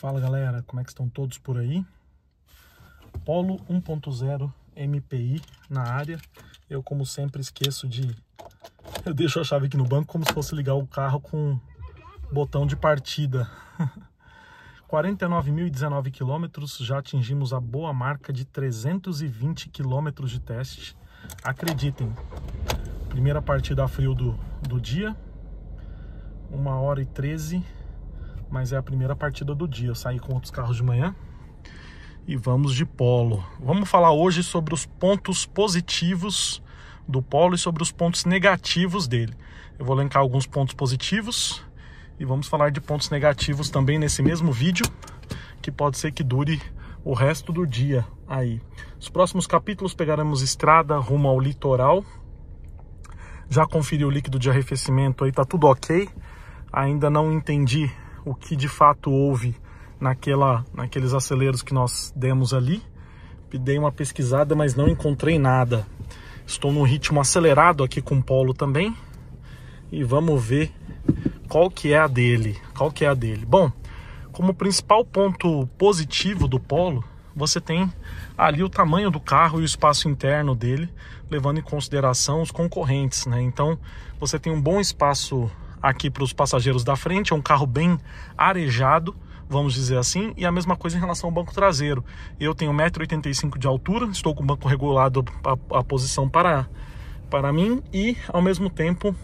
Fala galera, como é que estão todos por aí? Polo 1.0 MPI na área. Eu, como sempre, esqueço de... Eu deixo a chave aqui no banco como se fosse ligar o carro com botão de partida. 49.019 quilômetros, já atingimos a boa marca de 320 quilômetros de teste. Acreditem, primeira partida a frio do dia, 1h13, mas é a primeira partida do dia. Eu saí com outros carros de manhã e vamos de Polo. Vamos falar hoje sobre os pontos positivos do Polo e sobre os pontos negativos dele. Eu vou elencar alguns pontos positivos e vamos falar de pontos negativos também nesse mesmo vídeo, que pode ser que dure o resto do dia aí. Os próximos capítulos pegaremos estrada rumo ao litoral. Já conferi o líquido de arrefecimento aí, tá tudo ok. Ainda não entendi o que de fato houve naqueles aceleros que nós demos ali. Dei uma pesquisada, mas não encontrei nada. Estou num ritmo acelerado aqui com o Polo também. E vamos ver qual que é a dele. Bom, como principal ponto positivo do Polo, você tem ali o tamanho do carro e o espaço interno dele, levando em consideração os concorrentes, né? Então, você tem um bom espaço aqui para os passageiros da frente, é um carro bem arejado, vamos dizer assim, e a mesma coisa em relação ao banco traseiro. Eu tenho 1,85 m de altura, estou com o banco regulado a posição para mim, e ao mesmo tempo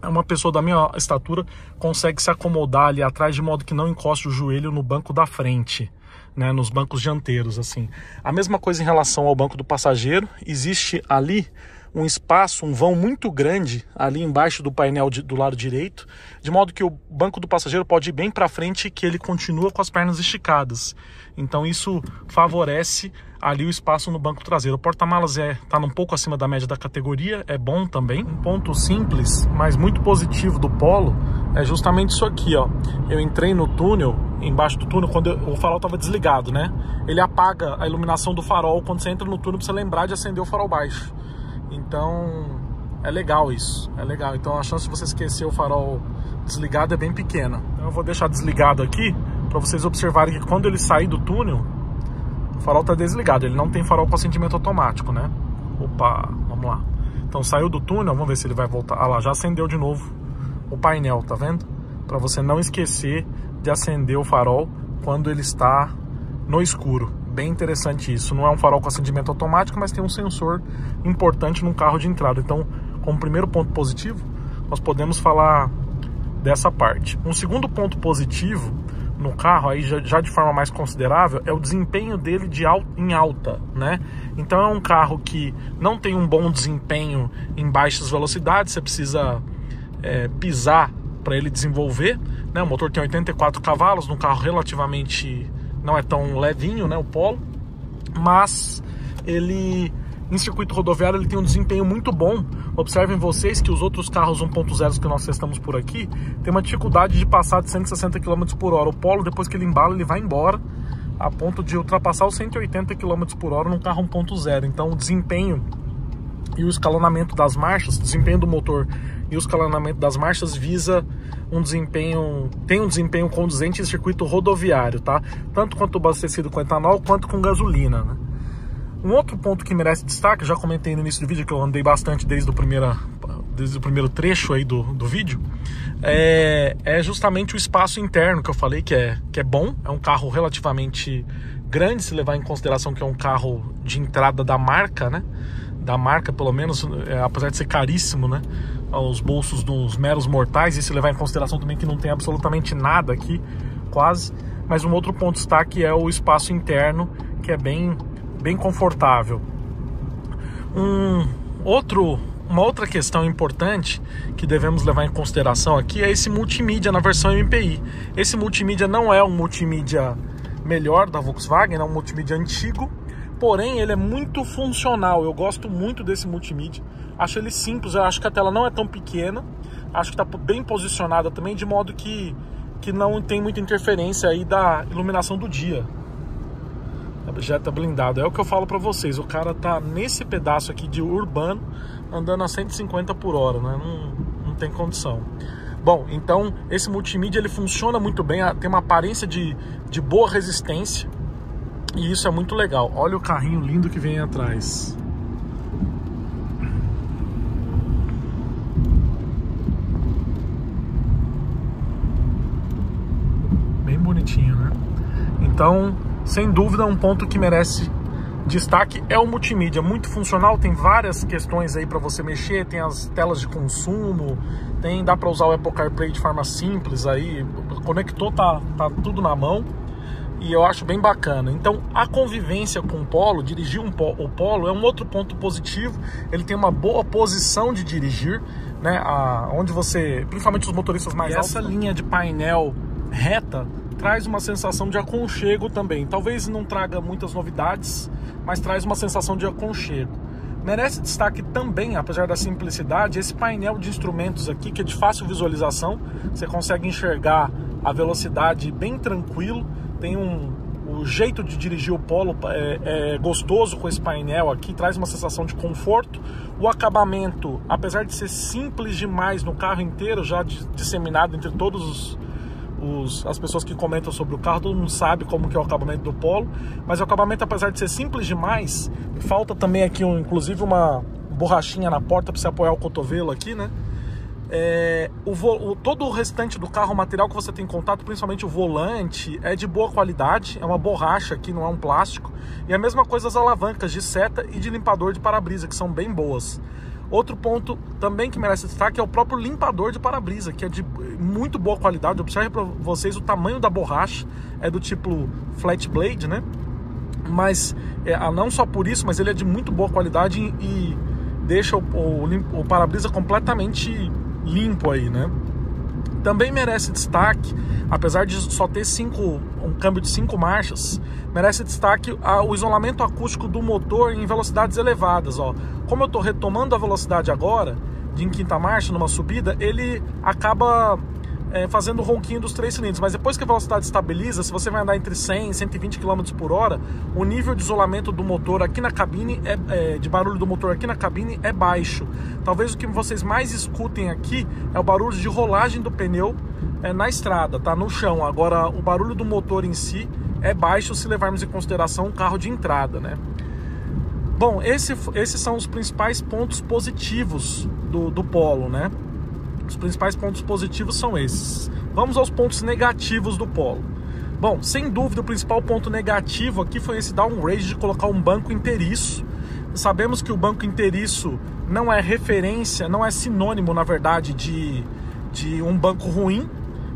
uma pessoa da minha estatura consegue se acomodar ali atrás de modo que não encoste o joelho no banco da frente, né, nos bancos dianteiros, assim. A mesma coisa em relação ao banco do passageiro, existe ali um espaço, um vão muito grande ali embaixo do painel do lado direito, de modo que o banco do passageiro pode ir bem para frente e que ele continua com as pernas esticadas. Então isso favorece ali o espaço no banco traseiro. O porta-malas está um pouco acima da média da categoria, é bom também. Um ponto simples, mas muito positivo do Polo é justamente isso aqui, ó. Eu entrei no túnel, embaixo do túnel, quando o farol estava desligado, né? Ele apaga a iluminação do farol quando você entra no túnel, para você lembrar de acender o farol baixo. Então é legal isso, é legal. Então a chance de você esquecer o farol desligado é bem pequena. Então eu vou deixar desligado aqui para vocês observarem que quando ele sair do túnel, o farol está desligado. Ele não tem farol com acendimento automático, né? Opa, vamos lá. Então saiu do túnel, vamos ver se ele vai voltar. Ah lá, já acendeu de novo o painel, tá vendo? Para você não esquecer de acender o farol quando ele está no escuro. Bem interessante isso. Não é um farol com acendimento automático, mas tem um sensor importante num carro de entrada. Então, como primeiro ponto positivo, nós podemos falar dessa parte. Um segundo ponto positivo no carro, aí já de forma mais considerável, é o desempenho dele em alta, né? Então é um carro que não tem um bom desempenho em baixas velocidades, você precisa pisar para ele desenvolver, né? O motor tem 84 cavalos, num carro relativamente... não é tão levinho, né, o Polo, mas ele, em circuito rodoviário, ele tem um desempenho muito bom. Observem vocês que os outros carros 1.0 que nós testamos por aqui tem uma dificuldade de passar de 160 km por hora. O Polo, depois que ele embala, ele vai embora a ponto de ultrapassar os 180 km por hora num carro 1.0. Então o desempenho e o escalonamento das marchas, o desempenho do motor e o escalonamento das marchas visa um desempenho condizente em circuito rodoviário, tá? Tanto quanto abastecido com etanol quanto com gasolina, né? Um outro ponto que merece destaque, já comentei no início do vídeo que eu andei bastante desde o primeiro trecho aí do vídeo, é justamente o espaço interno que eu falei que é bom. É um carro relativamente grande, se levar em consideração que é um carro de entrada da marca, né? Da marca, pelo menos, apesar de ser caríssimo, né? Aos bolsos dos meros mortais, e se levar em consideração também que não tem absolutamente nada aqui, quase. Mas um outro ponto de destaque é o espaço interno, que é bem confortável. Uma outra questão importante que devemos levar em consideração aqui é esse multimídia na versão MPI. Esse multimídia não é um multimídia melhor da Volkswagen, é um multimídia antigo, porém ele é muito funcional. Eu gosto muito desse multimídia, acho ele simples, eu acho que a tela não é tão pequena, acho que está bem posicionada também, de modo que não tem muita interferência aí da iluminação do dia. Já tá blindado, é o que eu falo para vocês, o cara tá nesse pedaço aqui de urbano, andando a 150 por hora, né? Não tem condição. Bom, então esse multimídia ele funciona muito bem, tem uma aparência de boa resistência, e isso é muito legal. Olha o carrinho lindo que vem atrás. Bem bonitinho, né? Então, sem dúvida, um ponto que merece destaque é o multimídia, muito funcional, tem várias questões aí para você mexer, tem as telas de consumo, dá para usar o Apple CarPlay de forma simples aí, conectou, tá tudo na mão, e eu acho bem bacana. Então a convivência com o Polo, dirigir o Polo é um outro ponto positivo, ele tem uma boa posição de dirigir, né, onde você, principalmente os motoristas mais altos, essa linha de painel reta traz uma sensação de aconchego também. Talvez não traga muitas novidades, mas traz uma sensação de aconchego. Merece destaque também, apesar da simplicidade, esse painel de instrumentos aqui, que é de fácil visualização. Você consegue enxergar a velocidade bem tranquilo. Tem o jeito de dirigir o Polo é gostoso com esse painel aqui, traz uma sensação de conforto. O acabamento, apesar de ser simples demais no carro inteiro, já disseminado entre todos as pessoas que comentam sobre o carro, todo mundo sabe como que é o acabamento do Polo, mas o acabamento, apesar de ser simples demais, falta também aqui inclusive uma borrachinha na porta para você apoiar o cotovelo aqui, né? Todo o restante do carro, o material que você tem contato, principalmente o volante, é de boa qualidade, é uma borracha aqui, não é um plástico, e a mesma coisa as alavancas de seta e de limpador de para-brisa, que são bem boas. Outro ponto também que merece destaque é o próprio limpador de para-brisa, que é de muito boa qualidade. Observe para vocês o tamanho da borracha, é do tipo flat blade, né? Mas não só por isso, mas ele é de muito boa qualidade e deixa o para-brisa completamente limpo aí, né? Também merece destaque, apesar de só ter um câmbio de 5 marchas, merece destaque o isolamento acústico do motor em velocidades elevadas. Ó. Como eu estou retomando a velocidade agora, em quinta marcha, numa subida, ele acaba fazendo o ronquinho dos 3 cilindros. Mas depois que a velocidade estabiliza, se você vai andar entre 100 e 120 km por hora, o nível de isolamento do motor aqui na cabine, de barulho do motor aqui na cabine é baixo. Talvez o que vocês mais escutem aqui é o barulho de rolagem do pneu na estrada, tá? No chão. Agora, o barulho do motor em si é baixo se levarmos em consideração um carro de entrada, né? Bom, esses são os principais pontos positivos do Polo, né? Os principais pontos positivos são esses. Vamos aos pontos negativos do Polo. Bom, sem dúvida o principal ponto negativo aqui foi esse downgrade de colocar um banco inteiriço. Sabemos que o banco inteiriço não é referência, não é sinônimo, na verdade, de um banco ruim,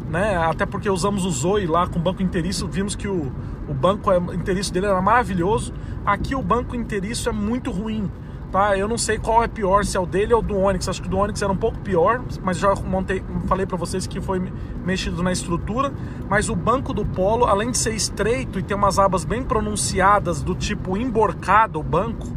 né? Até porque usamos o Zoe lá com banco inteiriço, vimos que o banco inteiriço dele era maravilhoso. Aqui o banco inteiriço é muito ruim. Tá, eu não sei qual é pior, se é o dele ou do Onix. Acho que o do Onix era um pouco pior, mas já falei para vocês que foi mexido na estrutura. Mas o banco do Polo, além de ser estreito e ter umas abas bem pronunciadas, do tipo emborcado o banco,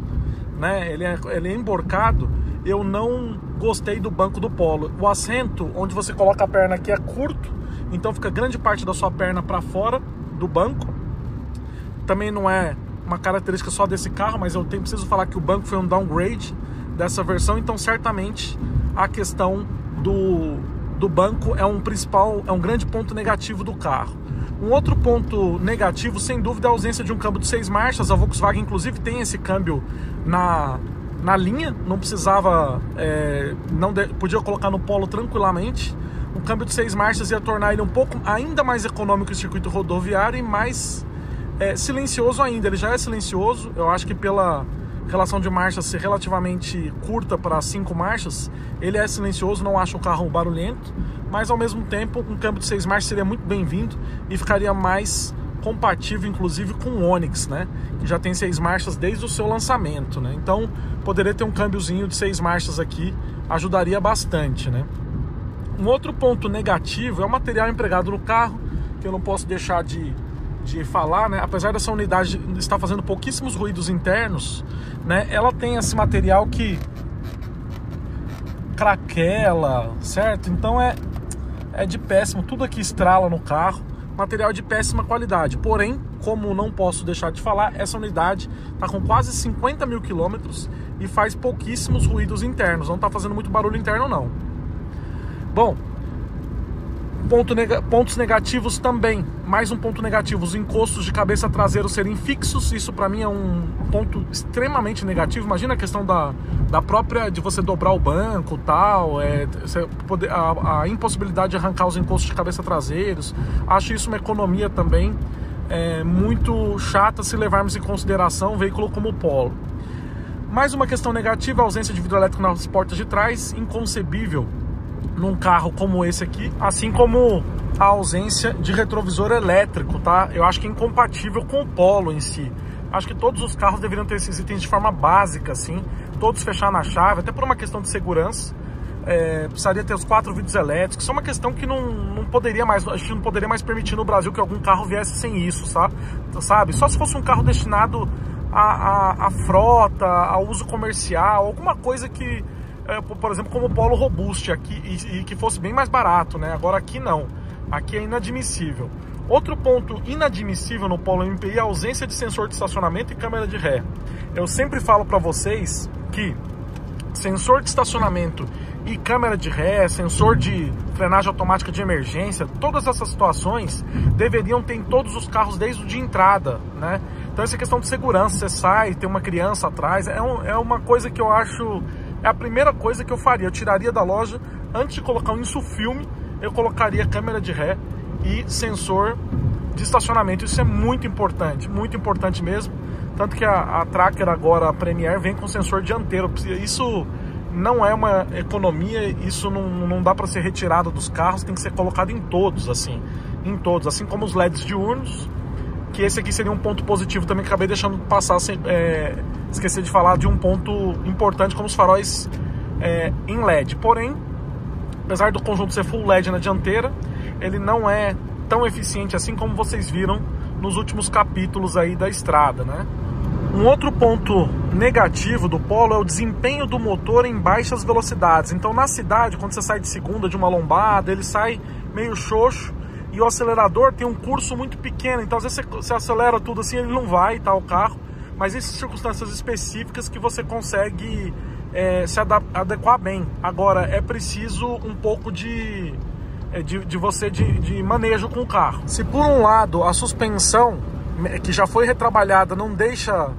né? Ele é emborcado. Eu não gostei do banco do Polo. O assento, onde você coloca a perna aqui, é curto, então fica grande parte da sua perna para fora do banco. Também não é uma característica só desse carro, mas eu preciso falar que o banco foi um downgrade dessa versão, então certamente a questão do banco é um grande ponto negativo do carro. Um outro ponto negativo, sem dúvida, é a ausência de um câmbio de 6 marchas. A Volkswagen, inclusive, tem esse câmbio na linha, não precisava, podia colocar no Polo tranquilamente. O câmbio de 6 marchas ia tornar ele um pouco ainda mais econômico em circuito rodoviário e mais silencioso ainda. Ele já é silencioso, eu acho que pela relação de marchas ser relativamente curta para 5 marchas, ele é silencioso, não acho o carro barulhento, mas ao mesmo tempo um câmbio de 6 marchas seria muito bem-vindo e ficaria mais compatível inclusive com o Onix, né, que já tem 6 marchas desde o seu lançamento, né? Então poderia ter um câmbiozinho de 6 marchas aqui, ajudaria bastante, né? Um outro ponto negativo é o material empregado no carro, que eu não posso deixar de falar, né? Apesar dessa unidade estar fazendo pouquíssimos ruídos internos, né? Ela tem esse material que craquela, certo? Então é de péssimo, tudo aqui estrala no carro, material de péssima qualidade. Porém, como não posso deixar de falar, essa unidade está com quase 50 mil quilômetros e faz pouquíssimos ruídos internos, não está fazendo muito barulho interno não. Bom, Pontos negativos também, mais um ponto negativo, os encostos de cabeça traseiro serem fixos. Isso para mim é um ponto extremamente negativo. Imagina a questão da própria, de você dobrar o banco, tal, a impossibilidade de arrancar os encostos de cabeça traseiros. Acho isso uma economia também muito chata se levarmos em consideração um veículo como o Polo. Mais uma questão negativa, a ausência de vidro elétrico nas portas de trás, inconcebível num carro como esse aqui, assim como a ausência de retrovisor elétrico, tá? Eu acho que é incompatível com o Polo em si. Acho que todos os carros deveriam ter esses itens de forma básica, assim, todos fechar na chave, até por uma questão de segurança. Precisaria ter os 4 vidros elétricos. Isso é uma questão que não poderia mais, a gente não poderia mais permitir no Brasil que algum carro viesse sem isso, sabe? Só se fosse um carro destinado à frota, ao uso comercial, alguma coisa que, por exemplo, como o Polo Robuste aqui, e que fosse bem mais barato, né? Agora aqui não, aqui é inadmissível. Outro ponto inadmissível no Polo MPI é a ausência de sensor de estacionamento e câmera de ré. Eu sempre falo para vocês que sensor de estacionamento e câmera de ré, sensor de frenagem automática de emergência, todas essas situações deveriam ter em todos os carros desde o de entrada, né? Então essa questão de segurança, você sai, tem uma criança atrás, é uma coisa que eu acho, é a primeira coisa que eu faria. Eu tiraria da loja, antes de colocar um insufilme, eu colocaria câmera de ré e sensor de estacionamento. Isso é muito importante mesmo. Tanto que a Tracker agora, a Premier, vem com sensor dianteiro. Isso não é uma economia, isso não dá para ser retirado dos carros, tem que ser colocado em todos, assim como os LEDs diurnos, que esse aqui seria um ponto positivo também, que acabei deixando passar, esqueci de falar de um ponto importante, como os faróis em LED. Porém, apesar do conjunto ser full LED na dianteira, ele não é tão eficiente assim como vocês viram nos últimos capítulos aí da estrada, né? Um outro ponto negativo do Polo é o desempenho do motor em baixas velocidades. Então na cidade, quando você sai de segunda de uma lombada, ele sai meio xoxo e o acelerador tem um curso muito pequeno. Então às vezes você acelera tudo assim, ele não vai, tá, o carro. Mas existem circunstâncias específicas que você consegue se adequar bem. Agora é preciso um pouco de manejo com o carro. Se por um lado a suspensão, que já foi retrabalhada, não deixa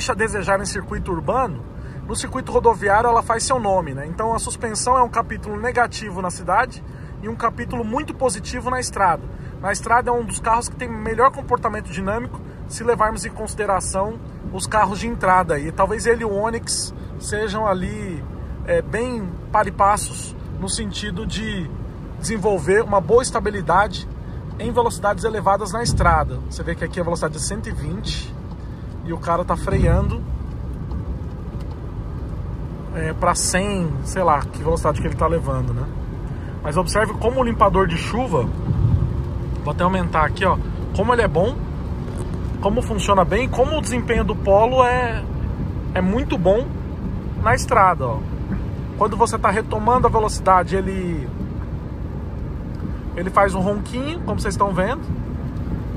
a desejar em circuito urbano, no circuito rodoviário ela faz seu nome, né? Então a suspensão é um capítulo negativo na cidade e um capítulo muito positivo na estrada. Na estrada é um dos carros que tem melhor comportamento dinâmico, se levarmos em consideração os carros de entrada aí. Talvez ele e o Onix sejam ali bem par e passos no sentido de desenvolver uma boa estabilidade em velocidades elevadas na estrada. Você vê que aqui a velocidade é 120 e o cara tá freando para 100, sei lá que velocidade que ele tá levando, né? Mas observe como o limpador de chuva, vou até aumentar aqui, ó, como ele é bom, como funciona bem, como o desempenho do Polo é muito bom na estrada, ó. Quando você tá retomando a velocidade, ele faz um ronquinho, como vocês estão vendo.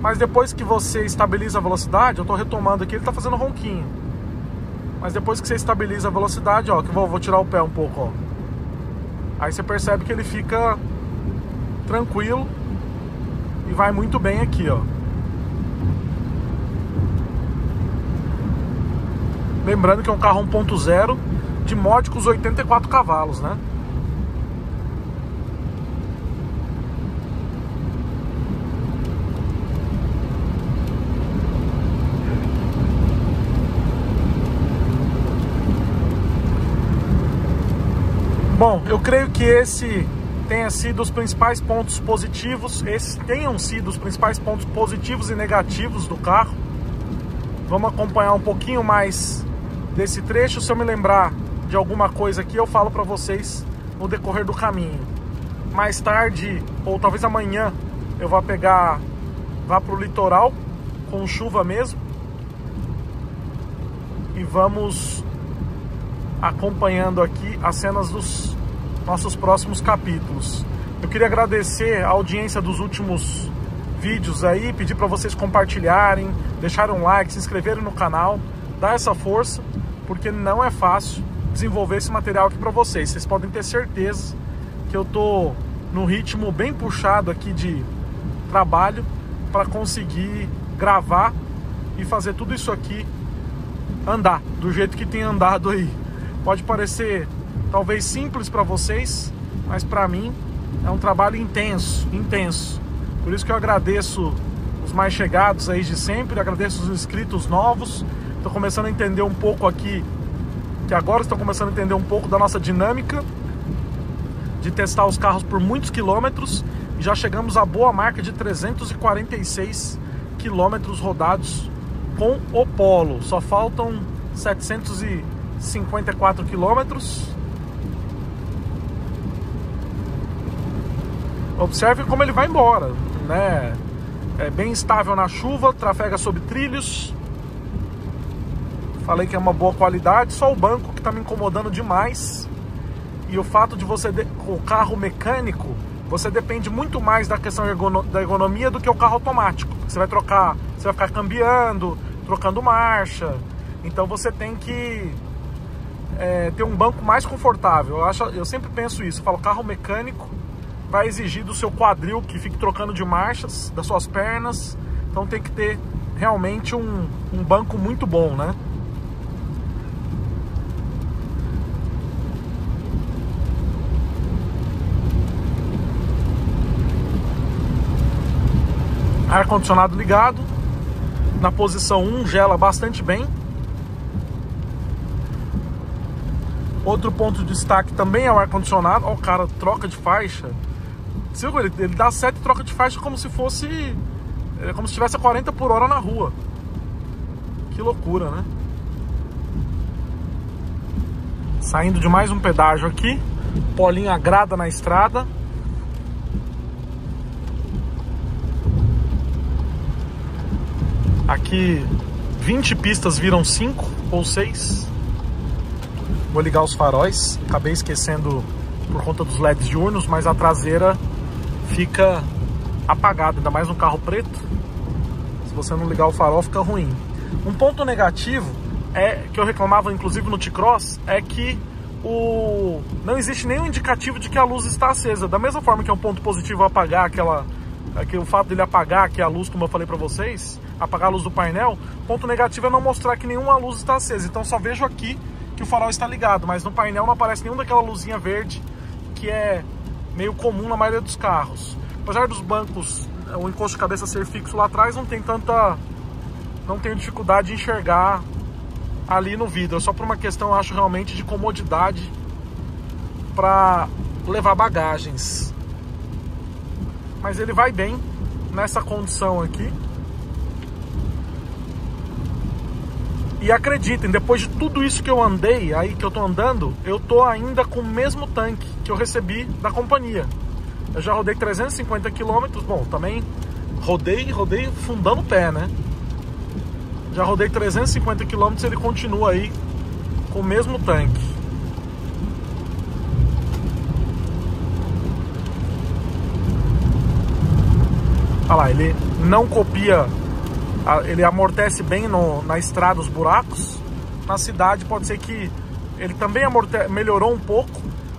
Mas depois que você estabiliza a velocidade, eu estou retomando aqui, ele está fazendo ronquinho. Mas depois que você estabiliza a velocidade, ó, que eu vou tirar o pé um pouco, ó. Aí você percebe que ele fica tranquilo e vai muito bem aqui, ó. Lembrando que é um carro 1.0 de módicos 84 cavalos, né? Bom, eu creio que esse tenha sido os principais pontos positivos, esses tenham sido os principais pontos positivos e negativos do carro. Vamos acompanhar um pouquinho mais desse trecho. Se eu me lembrar de alguma coisa aqui, eu falo para vocês no decorrer do caminho. Mais tarde, ou talvez amanhã, eu vá pro litoral, com chuva mesmo, e vamos acompanhando aqui as cenas dos nossos próximos capítulos. Eu queria agradecer a audiência dos últimos vídeos aí, pedir para vocês compartilharem, deixarem um like, se inscreverem no canal, dar essa força, porque não é fácil desenvolver esse material aqui para vocês. Vocês podem ter certeza que eu tô no ritmo bem puxado aqui de trabalho para conseguir gravar e fazer tudo isso aqui andar do jeito que tem andado aí. Pode parecer talvez simples para vocês, mas para mim é um trabalho intenso. Por isso que eu agradeço os mais chegados aí de sempre, agradeço os inscritos novos. Estou começando a entender um pouco aqui, que agora estão começando a entender um pouco da nossa dinâmica de testar os carros por muitos quilômetros. E já chegamos à boa marca de 346 quilômetros rodados com o Polo. Só faltam 754 quilômetros. Observe como ele vai embora, né? É bem estável na chuva, trafega sobre trilhos. Falei que é uma boa qualidade, só o banco que está me incomodando demais. E o fato de você, o carro mecânico, você depende muito mais da questão da ergonomia do que o carro automático. Você vai trocar, você vai ficar cambiando, trocando marcha. Então você tem que ter um banco mais confortável. Eu sempre penso isso, eu falo, carro mecânico vai exigir do seu quadril que fique trocando de marchas, das suas pernas. Então tem que ter realmente um banco muito bom, né? Ar-condicionado ligado. Na posição 1 gela bastante bem. Outro ponto de destaque também é o ar-condicionado. Ó, o cara troca de faixa. Ele dá 7 trocas de faixa como se fosse... como se estivesse a 40 por hora na rua. Que loucura, né? Saindo de mais um pedágio aqui. Polinho agrada na estrada. Aqui 20 pistas viram 5 ou 6. Vou ligar os faróis. Acabei esquecendo por conta dos LEDs diurnos, mas a traseira fica apagada, ainda mais um carro preto. Se você não ligar o farol, fica ruim. Um ponto negativo que eu reclamava inclusive no T-Cross é que não existe nenhum indicativo de que a luz está acesa. Da mesma forma que é um ponto positivo apagar o fato dele apagar aqui a luz, como eu falei para vocês, apagar a luz do painel, ponto negativo é não mostrar que nenhuma luz está acesa. Então só vejo aqui que o farol está ligado, mas no painel não aparece nenhuma daquela luzinha verde que é meio comum na maioria dos carros. Apesar dos bancos, o encosto de cabeça ser fixo lá atrás, não tenho dificuldade de enxergar ali no vidro. É só por uma questão, eu acho, realmente de comodidade para levar bagagens. Mas ele vai bem nessa condição aqui. E acreditem, depois de tudo isso que eu andei, aí que eu tô andando, eu tô ainda com o mesmo tanque que eu recebi da companhia. Eu já rodei 350 km, bom, também rodei fundando o pé, né? Já rodei 350 km e ele continua aí com o mesmo tanque. Olha lá, ele não copia, ele amortece bem na estrada os buracos. Na cidade pode ser que ele também melhorou um pouco,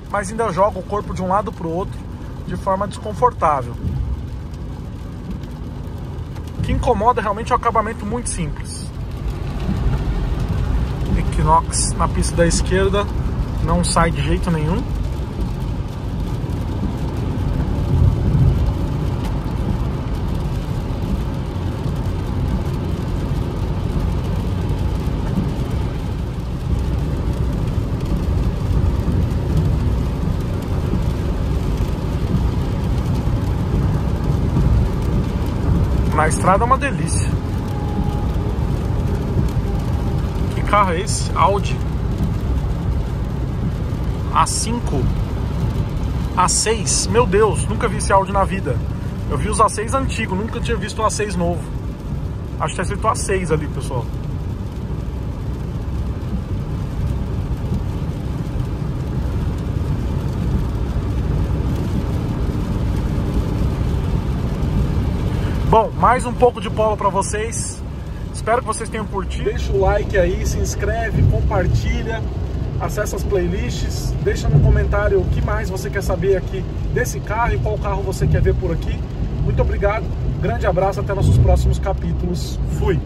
mas ainda joga o corpo de um lado para o outro de forma desconfortável. O que incomoda realmente é o acabamento muito simples. Equinox na pista da esquerda não sai de jeito nenhum. Na estrada é uma delícia. Que carro é esse? Audi A5, A6. Meu Deus, nunca vi esse Audi na vida. Eu vi os A6 antigos, nunca tinha visto o A6 novo. Acho que tá escrito A6 ali, pessoal. Bom, mais um pouco de Polo para vocês. Espero que vocês tenham curtido. Deixa o like aí, se inscreve, compartilha. acessa as playlists, deixa no comentário o que mais você quer saber aqui desse carro e qual carro você quer ver por aqui. Muito obrigado, grande abraço, até nossos próximos capítulos. Fui!